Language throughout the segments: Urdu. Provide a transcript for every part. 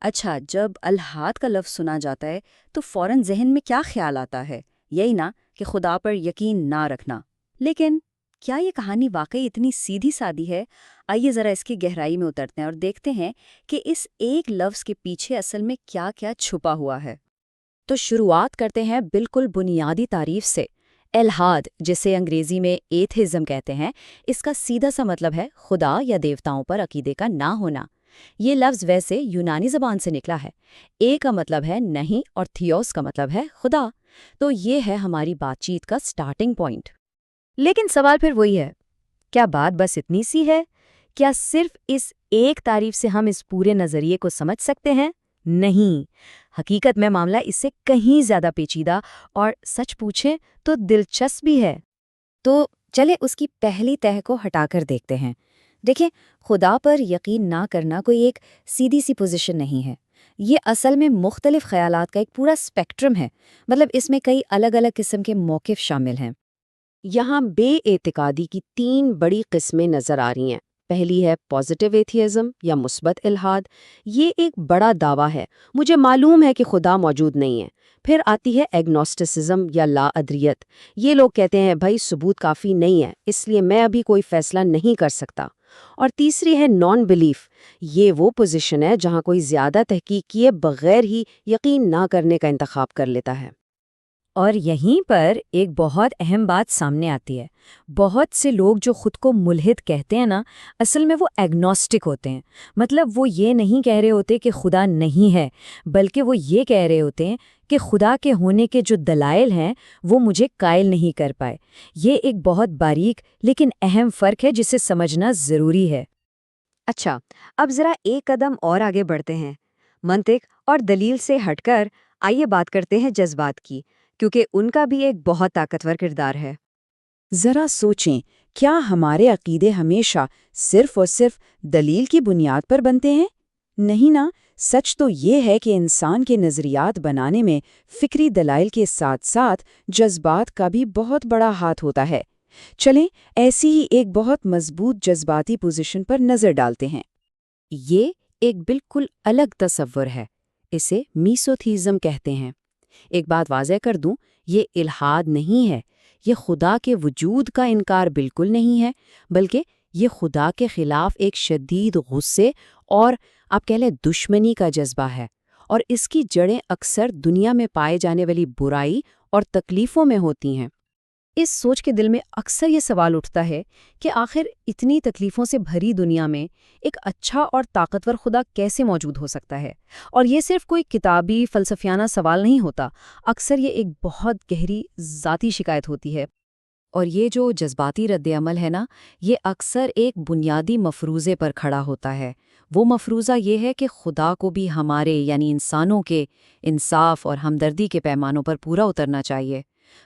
اچھا، جب الحاد کا لفظ سنا جاتا ہے تو فوراً ذہن میں کیا خیال آتا ہے؟ یہی نا کہ خدا پر یقین نہ رکھنا۔ لیکن کیا یہ کہانی واقعی اتنی سیدھی سادی ہے؟ آئیے ذرا اس کی گہرائی میں اترتے ہیں اور دیکھتے ہیں کہ اس ایک لفظ کے پیچھے اصل میں کیا کیا چھپا ہوا ہے۔ تو شروعات کرتے ہیں بالکل بنیادی تعریف سے۔ الحاد، جسے انگریزی میں ایتھزم کہتے ہیں، اس کا سیدھا سا مطلب ہے خدا یا دیوتاؤں پر عقیدے کا نہ ہونا۔ یہ لفظ ویسے یونانی زبان سے نکلا ہے۔ اے کا مطلب ہے نہیں اور تھیوس کا مطلب ہے خدا۔ تو یہ ہے ہماری بات چیت کا سٹارٹنگ پوائنٹ۔ لیکن سوال پھر وہی ہے، کیا بات بس اتنی سی ہے؟ کیا صرف اس ایک تعریف سے ہم اس پورے نظریے کو سمجھ سکتے ہیں؟ نہیں، حقیقت میں معاملہ اس سے کہیں زیادہ پیچیدہ اور سچ پوچھیں تو دلچسپ بھی ہے۔ تو چلے اس کی پہلی تہہ کو ہٹا کر دیکھتے ہیں۔ دیکھیں، خدا پر یقین نہ کرنا کوئی ایک سیدھی سی پوزیشن نہیں ہے۔ یہ اصل میں مختلف خیالات کا ایک پورا اسپیکٹرم ہے، مطلب اس میں کئی الگ الگ قسم کے موقف شامل ہیں۔ یہاں بے اعتقادی کی 3 بڑی قسمیں نظر آ رہی ہیں۔ پہلی ہے پازیٹیو ایتھیزم یا مثبت الحاد۔ یہ ایک بڑا دعویٰ ہے، مجھے معلوم ہے کہ خدا موجود نہیں ہے۔ پھر آتی ہے ایگنوسٹسزم یا لا ادریت۔ یہ لوگ کہتے ہیں بھائی ثبوت کافی نہیں ہے، اس لیے میں ابھی کوئی فیصلہ نہیں کر سکتا۔ اور تیسری ہے نان بلیف۔ یہ وہ پوزیشن ہے جہاں کوئی زیادہ تحقیق کیے بغیر ہی یقین نہ کرنے کا انتخاب کر لیتا ہے۔ اور یہیں پر ایک بہت اہم بات سامنے آتی ہے۔ بہت سے لوگ جو خود کو ملحد کہتے ہیں نا، اصل میں وہ ایگنوسٹک ہوتے ہیں۔ مطلب وہ یہ نہیں کہہ رہے ہوتے کہ خدا نہیں ہے، بلکہ وہ یہ کہہ رہے ہوتے ہیں کہ خدا کے ہونے کے جو دلائل ہیں وہ مجھے قائل نہیں کر پائے۔ یہ ایک بہت باریک لیکن اہم فرق ہے جسے سمجھنا ضروری ہے۔ اچھا، اب ذرا ایک قدم اور آگے بڑھتے ہیں۔ منطق اور دلیل سے ہٹ کر آئیے بات کرتے ہیں جذبات کی، کیونکہ ان کا بھی ایک بہت طاقتور کردار ہے۔ ذرا سوچیں، کیا ہمارے عقیدے ہمیشہ صرف اور صرف دلیل کی بنیاد پر بنتے ہیں؟ نہیں نا، سچ تو یہ ہے کہ انسان کے نظریات بنانے میں فکری دلائل کے ساتھ ساتھ جذبات کا بھی بہت بڑا ہاتھ ہوتا ہے۔ چلیں ایسی ہی ایک بہت مضبوط جذباتی پوزیشن پر نظر ڈالتے ہیں۔ یہ ایک بالکل الگ تصور ہے، اسے میسوتھیزم کہتے ہیں۔ ایک بات واضح کر دوں، یہ الحاد نہیں ہے، یہ خدا کے وجود کا انکار بالکل نہیں ہے، بلکہ یہ خدا کے خلاف ایک شدید غصے اور آپ کہہ لیں دشمنی کا جذبہ ہے، اور اس کی جڑیں اکثر دنیا میں پائے جانے والی برائی اور تکلیفوں میں ہوتی ہیں۔ اس سوچ کے دل میں اکثر یہ سوال اٹھتا ہے کہ آخر اتنی تکلیفوں سے بھری دنیا میں ایک اچھا اور طاقتور خدا کیسے موجود ہو سکتا ہے؟ اور یہ صرف کوئی کتابی فلسفیانہ سوال نہیں ہوتا، اکثر یہ ایک بہت گہری ذاتی شکایت ہوتی ہے۔ اور یہ جو جذباتی رد عمل ہے نا، یہ اکثر ایک بنیادی مفروضے پر کھڑا ہوتا ہے۔ وہ مفروضہ یہ ہے کہ خدا کو بھی ہمارے یعنی انسانوں کے انصاف اور ہمدردی کے پیمانوں پر پورا اترنا چاہیے۔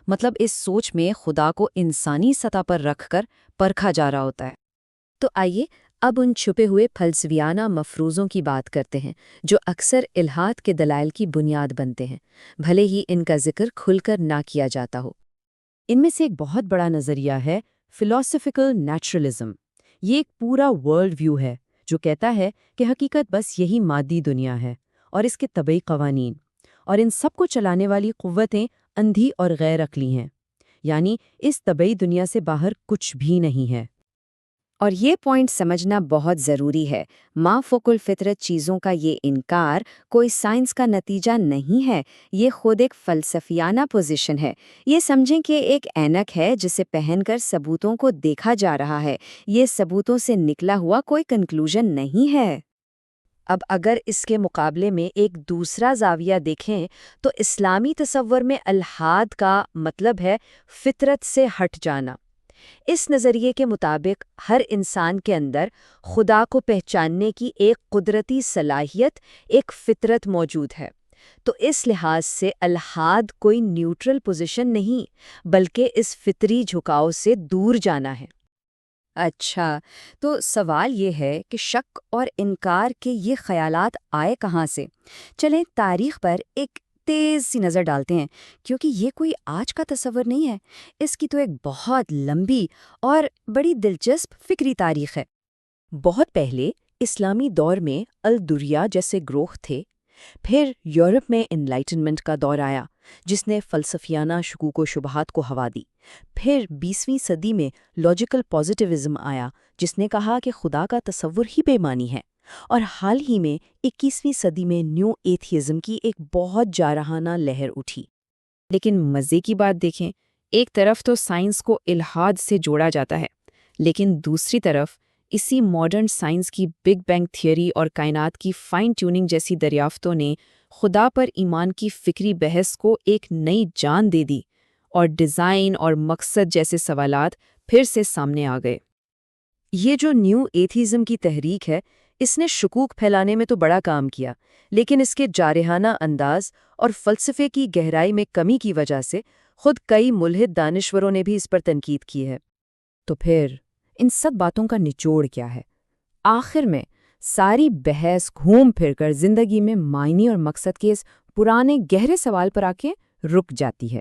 مطلب اس سوچ میں خدا کو انسانی سطح پر رکھ کر پرکھا جا رہا ہوتا ہے۔ تو آئیے اب ان چھپے ہوئے فلسفیانہ مفروضوں کی بات کرتے ہیں جو اکثر الحاد کے دلائل کی بنیاد بنتے ہیں، بھلے ہی ان کا ذکر کھل کر نہ کیا جاتا ہو۔ ان میں سے ایک بہت بڑا نظریہ ہے فلاسفیکل نیچرلزم۔ یہ ایک پورا ورلڈ ویو ہے جو کہتا ہے کہ حقیقت بس یہی مادی دنیا ہے اور اس کے طبعی قوانین، اور ان سب کو چلانے والی قوتیں اندھی اور غیر عقلی ہیں، یعنی اس طبعی دنیا سے باہر کچھ بھی نہیں ہے۔ اور یہ پوائنٹ سمجھنا بہت ضروری ہے۔ ما فوق الفطرت چیزوں کا یہ انکار کوئی سائنس کا نتیجہ نہیں ہے، یہ خود ایک فلسفیانہ پوزیشن ہے۔ یہ سمجھیں کہ ایک اینک ہے جسے پہن کر ثبوتوں کو دیکھا جا رہا ہے، یہ ثبوتوں سے نکلا ہوا کوئی کنکلوژن نہیں ہے۔ اب اگر اس کے مقابلے میں ایک دوسرا زاویہ دیکھیں تو اسلامی تصور میں الحاد کا مطلب ہے فطرت سے ہٹ جانا۔ اس نظریے کے مطابق ہر انسان کے اندر خدا کو پہچاننے کی ایک قدرتی صلاحیت، ایک فطرت موجود ہے۔ تو اس لحاظ سے الحاد کوئی نیوٹرل پوزیشن نہیں، بلکہ اس فطری جھکاؤ سے دور جانا ہے۔ اچھا، تو سوال یہ ہے کہ شک اور انکار کے یہ خیالات آئے کہاں سے؟ چلیں تاریخ پر ایک تیز سی نظر ڈالتے ہیں، کیونکہ یہ کوئی آج کا تصور نہیں ہے، اس کی تو ایک بہت لمبی اور بڑی دلچسپ فکری تاریخ ہے۔ بہت پہلے اسلامی دور میں الدریہ جیسے گروہ تھے، پھر یورپ میں انلائٹنمنٹ کا دور آیا جس نے فلسفیانہ شکوک و شبہات کو ہوا دی، پھر 20ویں صدی میں لاجیکل پازیٹیوزم آیا جس نے کہا کہ خدا کا تصور ہی بے معنی ہے، اور حال ہی میں 21ویں صدی میں نیو ایتھیزم کی ایک بہت جارحانہ لہر اٹھی۔ لیکن مزے کی بات دیکھیں، ایک طرف تو سائنس کو الحاد سے جوڑا جاتا ہے، لیکن دوسری طرف اسی ماڈرن سائنس کی بگ بینگ تھیوری اور کائنات کی فائن ٹیوننگ جیسی دریافتوں نے خدا پر ایمان کی فکری بحث کو ایک نئی جان دے دی، اور ڈیزائن اور مقصد جیسے سوالات پھر سے سامنے آ گئے۔ یہ جو نیو ایتھیزم کی تحریک ہے، اس نے شکوک پھیلانے میں تو بڑا کام کیا، لیکن اس کے جارحانہ انداز اور فلسفے کی گہرائی میں کمی کی وجہ سے خود کئی ملحد دانشوروں نے بھی اس پر تنقید کی ہے۔ تو پھر ان سب باتوں کا نچوڑ کیا ہے؟ آخر میں ساری بحث گھوم پھر کر زندگی میں معنی اور مقصد کے اس پرانے گہرے سوال پر آ کے رک جاتی ہے۔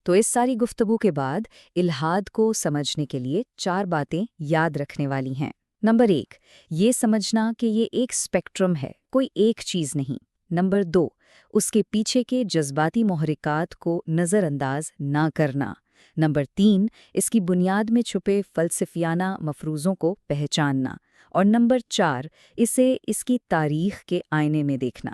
تو اس ساری گفتگو کے بعد الحاد کو سمجھنے کے لیے 4 باتیں یاد رکھنے والی ہیں۔ نمبر 1، یہ سمجھنا کہ یہ ایک اسپیکٹرم ہے، کوئی ایک چیز نہیں۔ نمبر 2، اس کے پیچھے کے جذباتی محرکات کو نظر انداز نہ کرنا۔ نمبر 3، اس کی بنیاد میں چھپے فلسفیانہ مفروضوں کو پہچاننا۔ اور نمبر 4، اسے اس کی تاریخ کے آئینے میں دیکھنا۔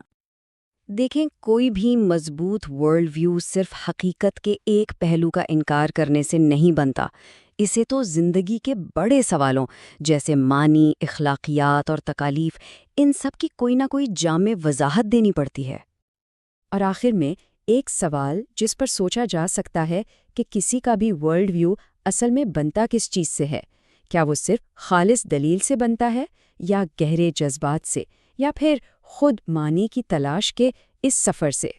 دیکھیں، کوئی بھی مضبوط ورلڈ ویو صرف حقیقت کے ایک پہلو کا انکار کرنے سے نہیں بنتا، اسے تو زندگی کے بڑے سوالوں جیسے معنی، اخلاقیات اور تکالیف، ان سب کی کوئی نہ کوئی جامع وضاحت دینی پڑتی ہے۔ اور آخر میں ایک سوال جس پر سوچا جا سکتا ہے کہ کسی کا بھی ورلڈ ویو اصل میں بنتا کس چیز سے ہے؟ کیا وہ صرف خالص دلیل سے بنتا ہے، یا گہرے جذبات سے، یا پھر خود معنی کی تلاش کے اس سفر سے؟